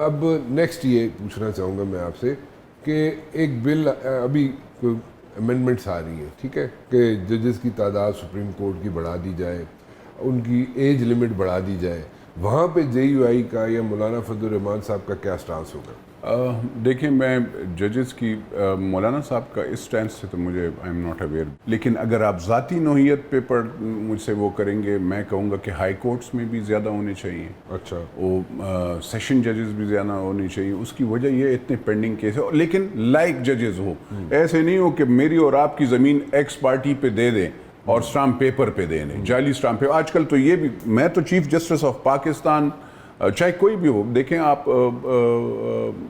अब नेक्स्ट ये पूछना चाहूँगा मैं आपसे कि एक बिल अभी अमेंडमेंट्स आ रही है, ठीक है, कि जजेस की तादाद सुप्रीम कोर्ट की बढ़ा दी जाए, उनकी एज लिमिट बढ़ा दी जाए। वहाँ पे JUI का या मौलाना फजल रहमान साहब का क्या स्टांस होगा? देखिए, मैं जजेस की मौलाना साहब का इस स्टैंड से तो मुझे आई एम नॉट अवेयर, लेकिन अगर आप ज़ाती नौइयत पे पर मुझसे वो करेंगे, मैं कहूँगा कि हाई कोर्ट्स में भी ज़्यादा होने चाहिए। अच्छा, वो सेशन जजेस भी ज़्यादा होने चाहिए। उसकी वजह ये इतने पेंडिंग केस है, लेकिन लाइक जजेस हो, ऐसे नहीं हो कि मेरी और आपकी ज़मीन एक्स पार्टी पे दे दें और स्टाम्प पेपर पे देने, जाली स्टाम्प पेपर। आजकल तो ये भी, मैं तो चीफ जस्टिस ऑफ पाकिस्तान, चाहे कोई भी हो, देखें आप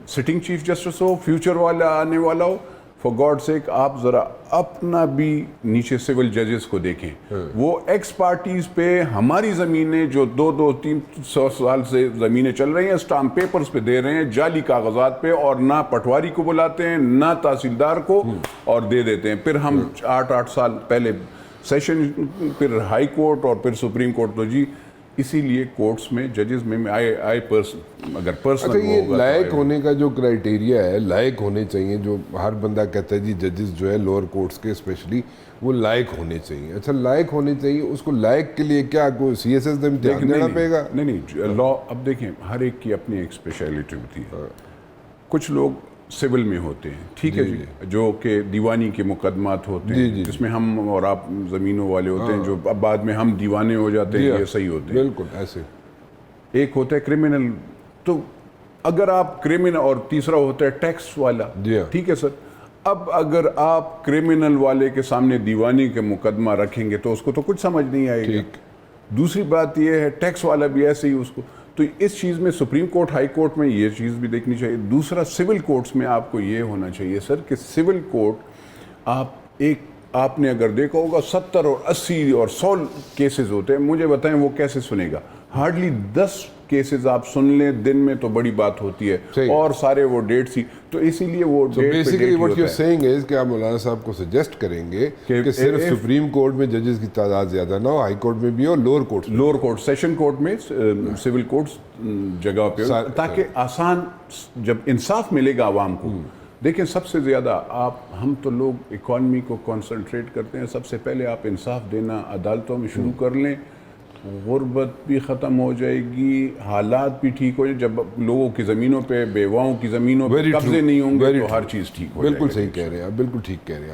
सिटिंग चीफ जस्टिस हो, फ्यूचर वाला आने वाला हो, फॉर गॉड सेक आप ज़रा अपना भी नीचे सिविल जजेस को देखें। वो एक्स पार्टीज पे हमारी ज़मीनें जो 200-300 साल से ज़मीनें चल रही हैं, स्टाम्प पेपर्स पे दे रहे हैं, जाली कागजात पे, और ना पटवारी को बुलाते हैं ना तहसीलदार को, और दे देते हैं। फिर हम 8-8 साल पहले सेशन, फिर हाई कोर्ट और फिर सुप्रीम कोर्ट। तो जी इसीलिए कोर्ट्स में जजेस में आई पर्सन, अगर पर्सनल अच्छा, ये लायक होने का जो क्राइटेरिया है, लायक होने चाहिए, जो हर बंदा कहता है जी जजेस जो है लोअर कोर्ट्स के स्पेशली वो लायक होने चाहिए। अच्छा, लायक होने चाहिए, उसको लायक के लिए क्या कोई CSS में इम्तिहान देना पड़ेगा? नहीं, लॉ, अब देखें हर एक की अपनी एक स्पेशलिटी होती है। कुछ लोग सिविल में होते हैं, ठीक है जी, जो कि दीवानी के मुकदमात होते हैं, जिसमें हम और आप ज़मीनों वाले होते हैं, जो अब बाद में हम दीवाने हो जाते हैं, ये सही होते हैं। बिल्कुल ऐसे। एक होता है क्रिमिनल, तो अगर आप क्रिमिनल, और तीसरा होता है टैक्स वाला, ठीक है सर। अब अगर आप क्रिमिनल वाले के सामने दीवानी के मुकदमा रखेंगे तो उसको तो कुछ समझ नहीं आएगी। दूसरी बात यह है, टैक्स वाला भी ऐसे ही उसको, तो इस चीज़ में सुप्रीम कोर्ट, हाई कोर्ट में ये चीज़ भी देखनी चाहिए। दूसरा, सिविल कोर्ट्स में आपको ये होना चाहिए सर कि सिविल कोर्ट आपने अगर देखा होगा 70 और 80 और 100 केसेस होते हैं, मुझे बताएं वो कैसे सुनेगा? हार्डली 10 केसेस आप सुन लें दिन में तो बड़ी बात होती है, और सारे वो डेट्स ही, तो इसीलिए वो basically what you are saying is कि आप मौलाना साहब को सजेस्ट करेंगे कि सिर्फ सुप्रीम कोर्ट में जजेस की तादाद ज्यादा ना हो, हाई कोर्ट में भी हो, लोअर कोर्ट, सेशन कोर्ट में, सिविल कोर्ट्स जगह पे, ताकि आसान, जब इंसाफ मिलेगा आवाम को। देखें, सबसे ज़्यादा हम तो लोग इकॉनमी को कंसंट्रेट करते हैं, सबसे पहले आप इंसाफ देना अदालतों में शुरू कर लें, गुर्बत भी ख़त्म हो जाएगी, हालात भी ठीक हो जाए। जब लोगों की ज़मीनों पे, बेवाओं की ज़मीनों पे कब्जे नहीं होंगे तो हर चीज़ ठीक हो जाएगी। बिल्कुल सही कह रहे हैं आप, बिल्कुल ठीक कह रहे हैं।